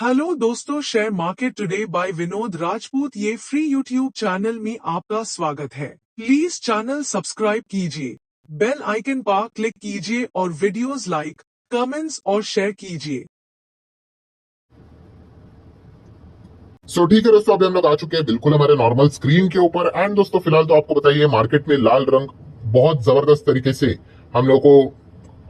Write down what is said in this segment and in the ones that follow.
Hello दोस्तों, share market today by Vinod Rajput ये free YouTube channel में आपका स्वागत है। प्लीज चैनल सब्सक्राइब कीजिए, बेल आइकन पर क्लिक कीजिए और वीडियोस लाइक, कमेंट्स और शेयर कीजिए। ठीक है दोस्तों, अभी हम लोग आ चुके हैं बिल्कुल हमारे नॉर्मल स्क्रीन के ऊपर। एंड दोस्तों फिलहाल तो आपको बताइए मार्केट में लाल रंग बहुत जबरदस्त तरीके से हम लोग को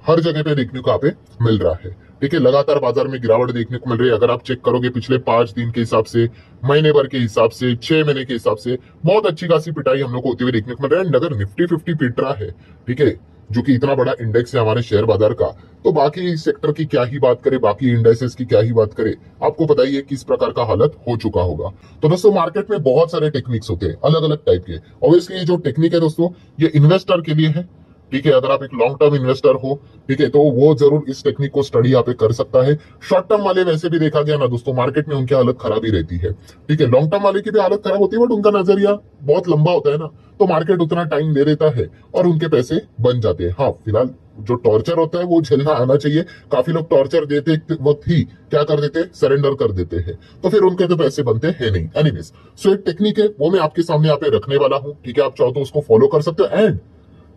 हर जगह पे देखने को यहाँ पे मिल रहा है। ठीक है, लगातार बाजार में गिरावट देखने को मिल रही है। अगर आप चेक करोगे पिछले 5 दिन के हिसाब से, महीने भर के हिसाब से, 6 महीने के हिसाब से बहुत अच्छी खासी पिटाई हम लोग को होती हुई देखने को मिल रहा है। नगर निफ्टी 50 पिट रहा है, ठीक है, जो कि इतना बड़ा इंडेक्स है हमारे शेयर बाजार का। तो बाकी सेक्टर की क्या ही बात करें, बाकी इंडेक्सेस की क्या ही बात करें, आपको बताइए किस प्रकार का हालत हो चुका होगा। तो दोस्तों मार्केट में बहुत सारे टेक्निक्स होते हैं अलग अलग टाइप के। ऑब्वियसली ये जो टेक्निक है दोस्तों, ये इन्वेस्टर के लिए है। ठीक है, अगर आप एक लॉन्ग टर्म इन्वेस्टर हो, ठीक है, तो वो जरूर इस टेक्निक को स्टडी यहाँ पे कर सकता है। शॉर्ट टर्म वाले वैसे भी देखा गया ना दोस्तों, मार्केट में उनकी हालत खराब ही रहती है। ठीक है, लॉन्ग टर्म वाले की भी हालत खराब होती है, बट उनका नजरिया बहुत लंबा होता है ना, तो मार्केट उतना टाइम दे देता है और उनके पैसे बन जाते हैं। हाँ, फिलहाल जो टॉर्चर होता है वो झेलना आना चाहिए। काफी लोग टॉर्चर देते वक्त ही क्या कर देते, सरेंडर कर देते हैं, तो फिर उनके तो पैसे बनते हैं नहीं। एनीवेज, सो एक टेक्निक है वो मैं आपके सामने यहाँ पे रखने वाला हूँ। ठीक है, आप चाहो तो उसको फॉलो कर सकते हो। एंड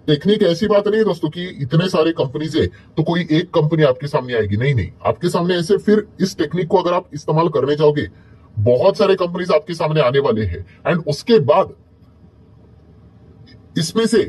टेक्निक ऐसी बात नहीं है दोस्तों कि इतने सारे कंपनीज है तो कोई एक कंपनी आपके सामने आएगी, नहीं नहीं, आपके सामने ऐसे फिर इस टेक्निक को अगर आप इस्तेमाल करने जाओगे, बहुत सारे कंपनीज आपके सामने आने वाले हैं। एंड उसके बाद इसमें से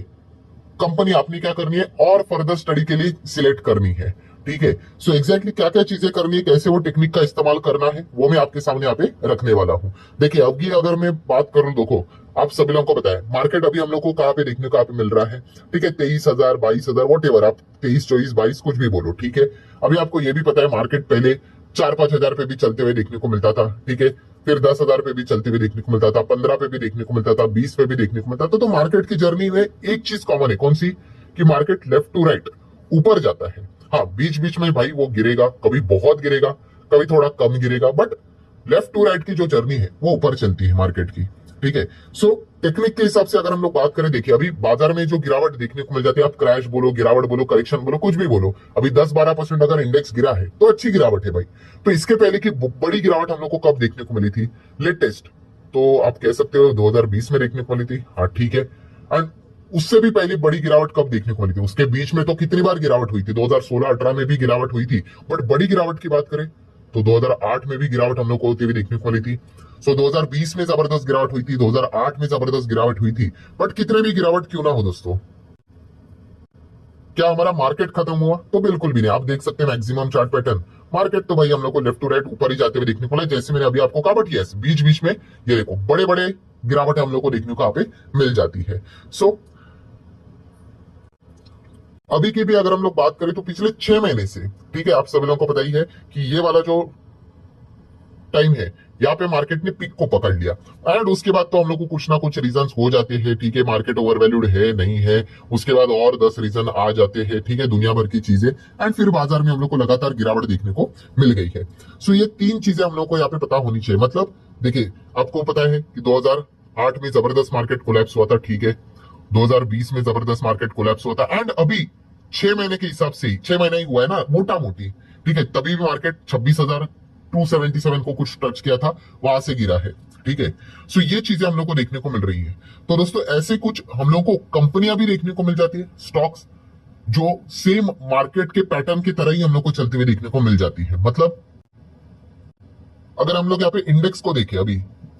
कंपनी आपने क्या करनी है और फर्दर स्टडी के लिए सिलेक्ट करनी है। ठीक है, सो एग्जैक्टली क्या क्या चीजें करनी है, कैसे वो टेक्निक का इस्तेमाल करना है, वो मैं आपके सामने यहाँ पे रखने वाला हूँ। देखिए, अब ये अगर मैं बात करूं, देखो आप सभी लोगों को पता है मार्केट अभी हम लोग को कहाँ पे देखने को यहाँ पे मिल रहा है। ठीक है, 23,000, 22,000, वॉट एवर, आप 23, 24, 22 कुछ भी बोलो। ठीक है, अभी आपको ये भी पता है मार्केट पहले 4-5 हजार पे भी चलते हुए देखने को मिलता था। ठीक है, फिर 10,000 पे भी चलते हुए देखने को मिलता था, 15 पे भी देखने को मिलता था, 20 पे भी देखने को मिलता था। तो मार्केट की जर्नी में एक चीज कॉमन है, कौन सी, कि मार्केट लेफ्ट टू राइट ऊपर जाता है। हाँ, बीच बीच में भाई वो गिरेगा, कभी बहुत गिरेगा, कभी थोड़ा कम गिरेगा, बट लेफ्ट टू राइट की जो जर्नी है वो ऊपर चलती है मार्केट की। ठीक है, सो टेक्निक के हिसाब से अगर हम लोग बात करें, देखिए अभी बाजार में जो गिरावट देखने को मिल जाती है, आप क्रैश बोलो, गिरावट बोलो, करेक्शन बोलो, कुछ भी बोलो, अभी 10-12% अगर इंडेक्स गिरा है तो अच्छी गिरावट है भाई। तो इसके पहले की बड़ी गिरावट हम लोग को कब देखने को मिली थी, लेटेस्ट, तो आप कह सकते हो 2020 में देखने को मिली थी। हाँ ठीक है, एंड उससे भी पहले बड़ी गिरावट कब देखने को मिली थी, उसके बीच में तो कितनी बार गिरावट हुई थी, 2016-18 में भी गिरावट हुई थी। बट बड़ी गिरावट की बात करें तो 2008 में भी गिरावट हम लोग को होती हुई देखने को मिली थी। सो 2020 में जबरदस्त गिरावट हुई थी, 2008 में जबरदस्त गिरावट हुई थी। बट कितने भी गिरावट क्यों ना हो दोस्तों, क्या हमारा मार्केट खत्म हुआ? तो बिल्कुल भी नहीं। आप देख सकते हैं मैक्सिमम चार्ट पैटर्न, मार्केट तो भाई हम लोग को लेफ्ट टू राइट ऊपर ही जाते हुए देखने को मिला, जैसे मैंने अभी आपको कहा। बट यस, बीच बीच में ये देखो बड़े बड़े गिरावट हम लोग को देखने को यहाँ पे मिल जाती है। सो अभी की भी अगर हम लोग बात करें तो पिछले 6 महीने से, ठीक है, आप सभी लोगों को पता ही है कि ये वाला जो टाइम है, यहाँ पे मार्केट ने पिक को पकड़ लिया। एंड उसके बाद तो हम लोग को कुछ ना कुछ रीजंस हो जाते हैं। ठीक है, मार्केट ओवरवैल्यूड है, नहीं है, उसके बाद और 10 रीजन आ जाते हैं। ठीक है, दुनिया भर की चीजें, एंड फिर बाजार में हम लोग को लगातार गिरावट देखने को मिल गई है। सो ये 3 चीजें हम लोग को यहाँ पे पता होनी चाहिए। मतलब देखिए, आपको पता है कि 2008 में जबरदस्त मार्केट कोलैप्स हुआ था। ठीक है, 2020 में जबरदस्त मार्केट कोलैप्स हुआ था। एंड अभी 6 महीने के हिसाब से, 6 महीने ही हुआ है ना मोटा मोटी, ठीक है, तभी भी मार्केट 26,277 को कुछ टच किया था, वहां से गिरा है। ठीक है, सो ये चीजें हम लोग को देखने को मिल रही है। तो दोस्तों ऐसे कुछ हम लोग को कंपनियां भी देखने को मिल जाती है, स्टॉक्स, जो सेम मार्केट के पैटर्न की तरह ही हम लोग को चलते हुए देखने को मिल जाती है। मतलब अगर हम लोग यहाँ पे इंडेक्स को देखें, अभी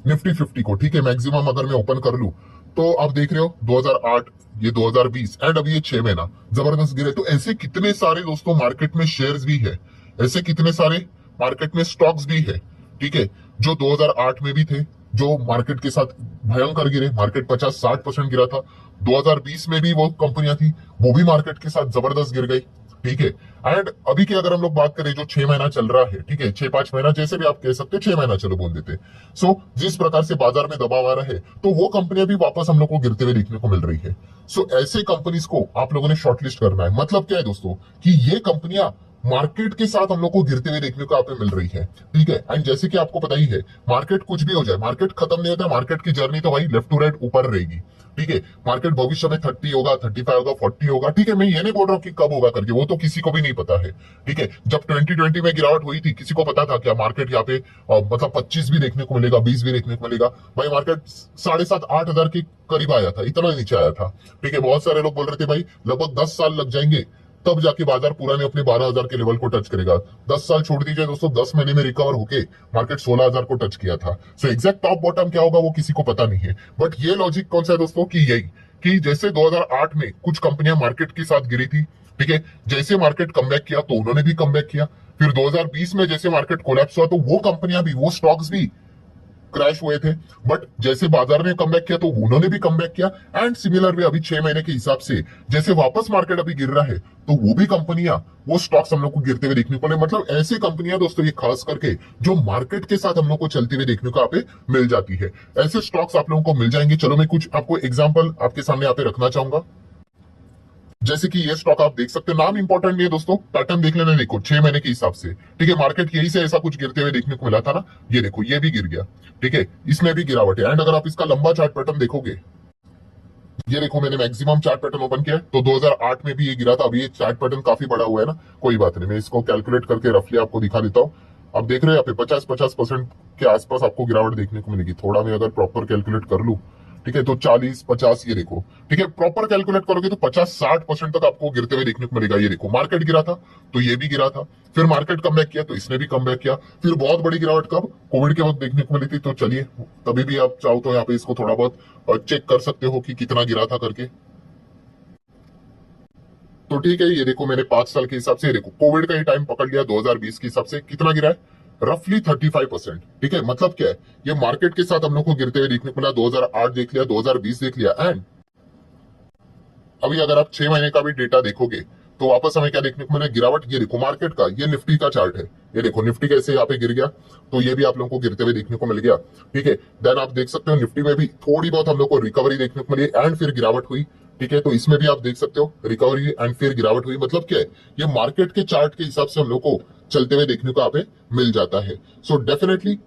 निफ्टी 50 को, ठीक है, मैक्सिमम अगर मैं ओपन कर लूं तो आप देख रहे हो 2008, ये 2020, एंड अभी ये 6 महीना जबरदस्त गिरे। तो ऐसे कितने सारे दोस्तों मार्केट में शेयर्स भी है, ऐसे कितने सारे मार्केट में स्टॉक्स भी है, ठीक है, जो 2008 में भी थे, जो मार्केट के साथ भयंकर गिरे, मार्केट 50-60% गिरा था। 2020 में भी वो कंपनियां थी, वो भी मार्केट के साथ जबरदस्त गिर गई। ठीक है, एंड अभी की अगर हम लोग बात करें, जो 6 महीना चल रहा है, ठीक है, 6-5 महीना, जैसे भी आप कह सकते हैं, 6 महीना चलो बोल देते। सो जिस प्रकार से बाजार में दबाव आ रहा है, तो वो कंपनियां भी वापस हम लोग को गिरते हुए देखने को मिल रही है। सो ऐसे कंपनीज को आप लोगों ने शॉर्टलिस्ट करना है। मतलब क्या है दोस्तों, कि ये कंपनियां मार्केट के साथ हम लोग को गिरते हुए देखने को यहाँ पे मिल रही है। ठीक है, एंड जैसे कि आपको पता ही है, मार्केट कुछ भी हो जाए, मार्केट खत्म नहीं होता, मार्केट की जर्नी तो भाई लेफ्ट टू राइट ऊपर रहेगी। ठीक है, मार्केट भविष्य में 30 होगा, 35 होगा, 40 होगा। ठीक है, मैं ये नहीं बोल रहा हूँ कि कब होगा करके, वो तो किसी को भी नहीं पता है। ठीक है, जब 2020 में गिरावट हुई थी, किसी को पता था क्या मार्केट यहाँ पे मतलब 25 भी देखने को मिलेगा, 20 भी देखने को मिलेगा? भाई मार्केट 7,500-8,000 के करीब आया था, इतना नीचे आया था। ठीक है, बहुत सारे लोग बोल रहे थे भाई लगभग 10 साल लग जाएंगे तब जाके बाजार पूरा ने अपने 12,000 के लेवल को टच करेगा। 10 साल छोड़ दीजिए दोस्तों, 10 महीने में रिकवर होके मार्केट 16,000 को टच किया था। सो एग्जैक्ट टॉप बॉटम क्या होगा वो किसी को पता नहीं है, बट ये लॉजिक कौन सा है दोस्तों कि यही कि जैसे 2008 में कुछ कंपनियां मार्केट के साथ गिरी थी। ठीक है, जैसे मार्केट कमबैक किया तो उन्होंने भी कमबैक किया। फिर 2020 में जैसे मार्केट कोलैप्स हुआ तो वो कंपनियां भी, वो स्टॉक्स भी क्रैश हुए थे, बट जैसे बाजार ने कमबैक किया तो उन्होंने भी कमबैक किया। एंड सिमिलर वे अभी 6 महीने के हिसाब से जैसे वापस मार्केट अभी गिर रहा है तो वो भी कंपनियां, वो स्टॉक्स हम लोग को गिरते हुए देखने को मिले। मतलब ऐसी कंपनियां दोस्तों, ये खास करके जो मार्केट के साथ हम लोग को चलते हुए देखने को यहाँ पे मिल जाती है, ऐसे स्टॉक्स आप लोगों को मिल जाएंगे। चलो मैं कुछ आपको एग्जाम्पल आपके सामने यहाँ पे रखना चाहूंगा। जैसे कि ये स्टॉक आप देख सकते हैं, नाम इंपॉर्टेंट नहीं है दोस्तों, पैटर्न देख लेना। देखो 6 महीने के हिसाब से, ठीक है, मार्केट यही से ऐसा कुछ गिरते हुए देखने को मिला था ना। ये देखो, ये भी गिर गया। ठीक है, इसमें भी गिरावट है। एंड अगर आप इसका लंबा चार्ट पैटर्न देखोगे, ये देखो मैंने मैक्सिमम चार्ट पैटर्न ओपन किया है तो 2008 में भी ये गिरा था। अभी ये चार्ट पैटर्न काफी बड़ा हुआ है ना, कोई बात नहीं, मैं इसको कैलकुलेट करके रफली आपको दिखा देता हूँ। अब देख रहे हैं यहाँ पे 50% के आसपास आपको गिरावट देखने को मिलेगी। थोड़ा मैं अगर प्रॉपर कैलकुलेट कर लूं, ठीक है, तो 40-50 ये देखो। ठीक है, प्रॉपर कैलकुलेट करोगे तो 50-60% तक आपको गिरते हुए देखने को मिलेगा। ये देखो, मार्केट गिरा था तो ये भी गिरा था, फिर मार्केट कमबैक किया तो इसने भी कमबैक किया। फिर बहुत बड़ी गिरावट कब, कोविड के वक्त देखने को मिली थी। तो चलिए, तभी भी आप चाहो तो यहाँ पे इसको थोड़ा बहुत चेक कर सकते हो कि कितना गिरा था करके। तो ठीक है, ये देखो मैंने 5 साल के हिसाब से, ये देखो कोविड का ही टाइम पकड़ लिया, 2020 के हिसाब से कितना गिरा है, रफली 35%। ठीक है, मतलब क्या है, ये मार्केट के साथ हम लोग को गिरते हुए देखने को मिला। 2008 देख लिया, 2020 देख लिया, एंड अभी अगर आप 6 महीने का भी डेटा देखोगे तो वापस हमें क्या देखने को मिला, गिरावट। ये देखो मार्केट का, ये निफ्टी का चार्ट है। ये देखो निफ्टी कैसे यहाँ पे गिर गया, तो ये भी आप लोगों को गिरते हुए देखने को मिल गया। ठीक है, देन आप देख सकते हो निफ्टी में भी थोड़ी बहुत हम लोग को रिकवरी देखने को मिली एंड फिर गिरावट हुई। ठीक है, तो इसमें भी आप देख सकते हो रिकवरी एंड फिर गिरावट हुई। मतलब क्या है, ये मार्केट के चार्ट के हिसाब से हम लोग को चलते हुए देखने को यहाँ पे मिल जाता है। सो डेफिनेटली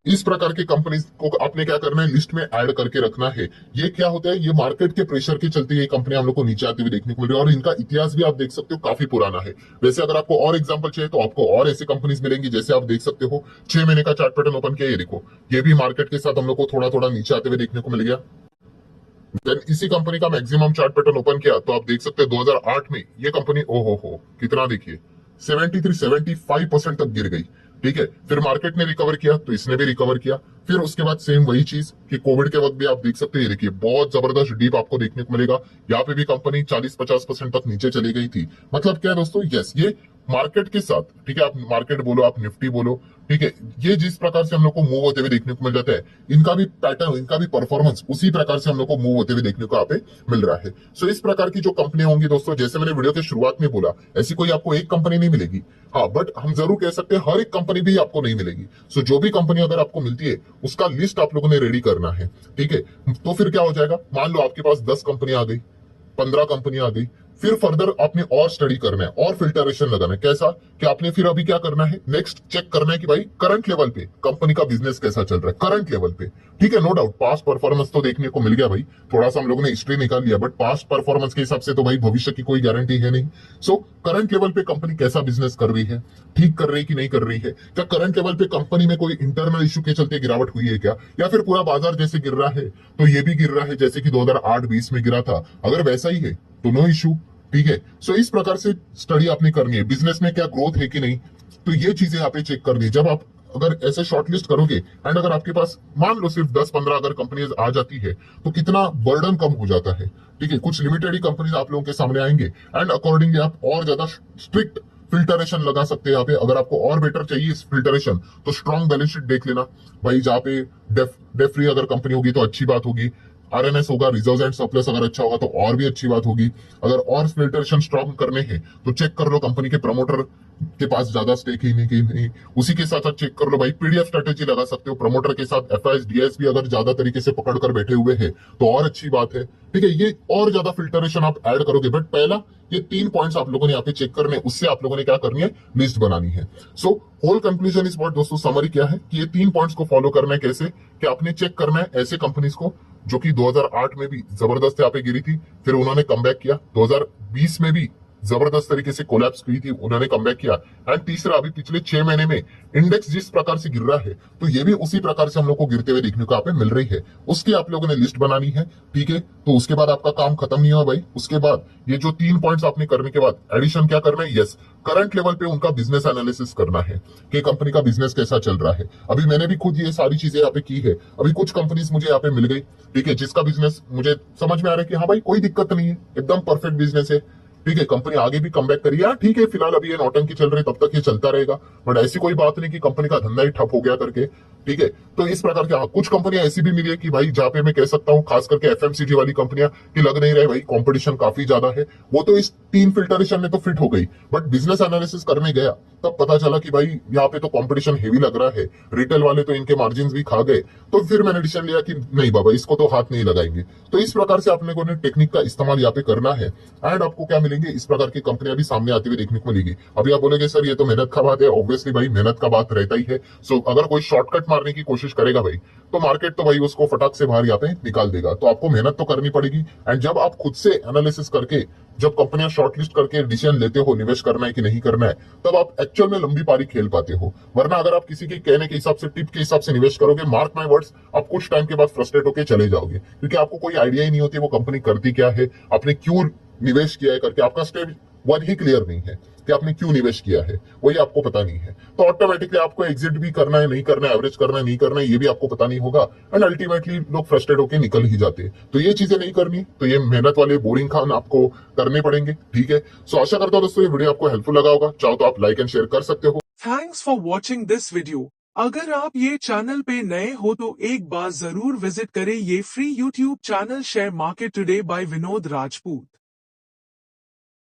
इस प्रकार की कंपनीज को आपने क्या करना है, लिस्ट में ऐड करके रखना है। ये क्या होता है, ये मार्केट के प्रेशर के चलते ये कंपनी हम लोग को नीचे आती हुई देखने को मिल रही है, और इनका इतिहास भी आप देख सकते हो काफी पुराना है। वैसे अगर आपको और एग्जांपल चाहिए तो आपको और ऐसी कंपनीज मिलेंगी। जैसे आप देख सकते हो 6 महीने का चार्ट पैटर्न ओपन किया, ये देखो ये भी मार्केट के साथ हम लोग को थोड़ा थोड़ा नीचे आते हुए देखने को मिल गया। देन इसी कंपनी का मैक्सिमम चार्ट पैटर्न ओपन किया तो आप देख सकते हैं 2008 में ये कंपनी हो कितना देखिए 73-75% तक गिर गई। ठीक है, फिर मार्केट ने रिकवर किया तो इसने भी रिकवर किया। फिर उसके बाद सेम वही चीज कि कोविड के वक्त भी आप देख सकते हैं, देखिए बहुत जबरदस्त डीप आपको देखने को मिलेगा। यहाँ पे भी कंपनी 40-50% तक नीचे चली गई थी। मतलब क्या है दोस्तों, यस, ये मार्केट के साथ, ठीक है, आप मार्केट बोलो, आप निफ्टी बोलो, ठीक है, ये जिस प्रकार से हम लोग को मूव होते हुए देखने को मिल जाता है, इनका भी पैटर्न, इनका भी परफॉर्मेंस उसी प्रकार से हम लोग को मूव होते हुए देखने को यहाँ पे मिल रहा है। सो इस प्रकार की जो कंपनियां होंगी दोस्तों, जैसे मैंने वीडियो के शुरुआत में बोला, ऐसी कोई आपको एक कंपनी नहीं मिलेगी। हाँ, बट हम जरूर कह सकते हैं हर एक कंपनी भी आपको नहीं मिलेगी। सो जो भी कंपनी अगर आपको मिलती है उसका लिस्ट आप लोगों ने रेडी करना है। ठीक है, तो फिर क्या हो जाएगा, मान लो आपके पास 10 कंपनी आ गई, 15 कंपनी आ गई, फिर फर्दर आपने और स्टडी करना है और फिल्टरेशन लगाना है। कैसा कि आपने फिर अभी क्या करना है, नेक्स्ट चेक करना है कि भाई करंट लेवल पे कंपनी का बिजनेस कैसा चल रहा है, करंट लेवल पे। ठीक है, नो डाउट पास्ट परफॉर्मेंस तो देखने को मिल गया भाई, थोड़ा सा हम लोगों ने हिस्ट्री निकाल लिया, बट पास्ट परफॉर्मेंस के हिसाब से तो भाई भविष्य की कोई गारंटी है नहीं। सो करंट लेवल पे कंपनी कैसा बिजनेस कर रही है, ठीक कर रही कि नहीं कर रही है, क्या करंट लेवल पे कंपनी में कोई इंटरनल इशू के चलते गिरावट हुई है क्या, या फिर पूरा बाजार जैसे गिर रहा है तो ये भी गिर रहा है जैसे कि 2008-20 में गिरा था। अगर वैसा ही है तो नो इशू। ठीक है, सो इस प्रकार से स्टडी आपने करनी है। बिजनेस में क्या ग्रोथ है कि नहीं, तो ये चीजें यहाँ पे चेक करनी है। जब आप अगर ऐसे शॉर्टलिस्ट करोगे एंड अगर आपके पास मान लो सिर्फ 10-15 अगर कंपनीज आ जाती है तो कितना बर्डन कम हो जाता है। ठीक है, कुछ लिमिटेड ही कंपनीज आप लोगों के सामने आएंगे एंड अकॉर्डिंगली आप और ज्यादा स्ट्रिक्ट फिल्टरेशन लगा सकते हैं यहाँ पे। अगर आपको और बेटर चाहिए फिल्टरेशन तो स्ट्रॉन्ग बैलेंस शीट देख लेना भाई, जहाँ पे डेफ फ्री अगर कंपनी होगी तो अच्छी बात होगी। आरएनएस होगा, रिजर्व एंड सरप्लस अगर अच्छा होगा तो और भी अच्छी बात होगी। अगर और फिल्ट्रेशन स्ट्रॉन्ग करने हैं तो चेक कर लो कंपनी के प्रमोटर के पास ज्यादा स्टेक ही नहीं कि नहीं। उसी के साथ साथ चेक कर लो भाई, पीडीएफ स्ट्रेटेजी लगा सकते हो प्रमोटर के साथ। एफआईएस डीएस भी अगर ज्यादा तरीके से पकड़ कर बैठे हुए हैं तो और अच्छी बात है, ठीक है। ये और ज्यादा फिल्टरेशन आप ऐड करोगे, बट पहला ये 3 पॉइंट्स आप लोगों ने यहाँ पे चेक करने, उससे आप लोगों ने क्या करनी है, लिस्ट बनानी है। सो होल कंक्लूजन इस बात दोस्तों, समरी क्या है कि ये 3 पॉइंट्स को फॉलो करना है। कैसे कि आपने चेक करना है ऐसे कंपनीज को जो कि 2008 में भी जबरदस्त यहाँ पे गिरी थी, फिर उन्होंने कमबैक किया। 2020 में भी जबरदस्त तरीके से कोलैप्स हुई थी, उन्होंने कमबैक किया। एंड तीसरा, अभी पिछले 6 महीने में इंडेक्स जिस प्रकार से गिर रहा है तो ये भी उसी प्रकार से हम लोग को गिरते हुए देखने को यहाँ पे मिल रही है। उसकी आप लोगों ने लिस्ट बनानी है, ठीक है। तो उसके बाद आपका काम खत्म नहीं हुआ भाई। उसके बाद ये जो 3 पॉइंट्स आपने करने के बाद एडिशन क्या करना है, यस, करंट लेवल पे उनका बिजनेस एनालिसिस करना है कि कंपनी का बिजनेस कैसा चल रहा है। अभी मैंने भी खुद ये सारी चीजें यहाँ पे की है। अभी कुछ कंपनीज मुझे यहाँ पे मिल गई, ठीक है, जिसका बिजनेस मुझे समझ में आ रहा है कि हाँ भाई कोई दिक्कत नहीं है, एकदम परफेक्ट बिजनेस है, ठीक है। कंपनी आगे भी कमबैक करी, यार ठीक है, फिलहाल अभी ये नौटंकी चल रही, तब तक ये चलता रहेगा, बट ऐसी कोई बात नहीं कि कंपनी का धंधा ही ठप हो गया करके, ठीक है। तो इस प्रकार के कुछ कंपनियां ऐसी भी मिली है कि भाई जहां पे मैं कह सकता हूं, खास करके एफएमसीजी वाली कंपनियां, कि लग नहीं रहे भाई कंपटीशन काफी ज्यादा है। वो तो इस 3 फिल्टरेशन में तो फिट हो गई, बट बिजनेस एनालिसिस करने गया तब पता चला कि भाई यहाँ पे तो कंपटीशन हेवी लग रहा है, रिटेल वाले तो इनके मार्जिन भी खा गए। तो फिर मैंने डिसीजन लिया कि नहीं बाबा, इसको तो हाथ नहीं लगाएंगे। तो इस प्रकार से अपने को टेक्निक का इस्तेमाल यहाँ पे करना है। एंड आपको क्या मिलेंगे, इस प्रकार की कंपनियां भी सामने आती हुई देखने को मिलेगी। अभी आप बोलोगे सर ये तो मेहनत का बात है, ऑब्वियसली भाई मेहनत का बात रहता ही है। सो अगर कोई शॉर्टकट मारने की कोशिश करेगा भाई, तो मार्केट तो भाई उसको फटाक से बाहर यहाँ पे निकाल देगा। तो आपको मेहनत तो करनी पड़ेगी। एंड जब आप खुद से एनालिसिस करके, जब कंपनियां शॉर्टलिस्ट करके डिसीजन लेते हो निवेश करना है कि नहीं करना है, तब आप एक्चुअल में लंबी पारी खेल पाते हो। वरना अगर आप किसी के कहने के हिसाब से, टिप के हिसाब से निवेश करोगे, मार्क माय वर्ड्स, आप कुछ टाइम के बाद फ्रस्ट्रेट होकर चले जाओगे, क्योंकि आपको कोई आइडिया ही नहीं होती वो कंपनी करती क्या है, आपने क्यों निवेश किया है करके। आपका स्टेज 1 ही क्लियर नहीं है कि आपने क्यों निवेश किया है, वही आपको पता नहीं है। तो ऑटोमेटिकली आपको एग्जिट भी करना है, नहीं करना है, एवरेज करना है, नहीं करना है, ये भी आपको पता नहीं होगा। एंड अल्टीमेटली लोग फ्रस्ट्रेट होकर निकल ही जाते हैं। तो ये चीजें नहीं करनी, तो ये मेहनत वाले बोरिंग काम आपको करने पड़ेंगे, ठीक है। सो आशा करता हूं दोस्तों ये वीडियो आपको हेल्पफुल लगा होगा। चाहो तो आप लाइक एंड शेयर कर सकते हो। Thanks for watching this video. अगर आप ये चैनल पे नए हो तो एक बार जरूर विजिट करें ये free YouTube channel share market today by Vinod Rajput.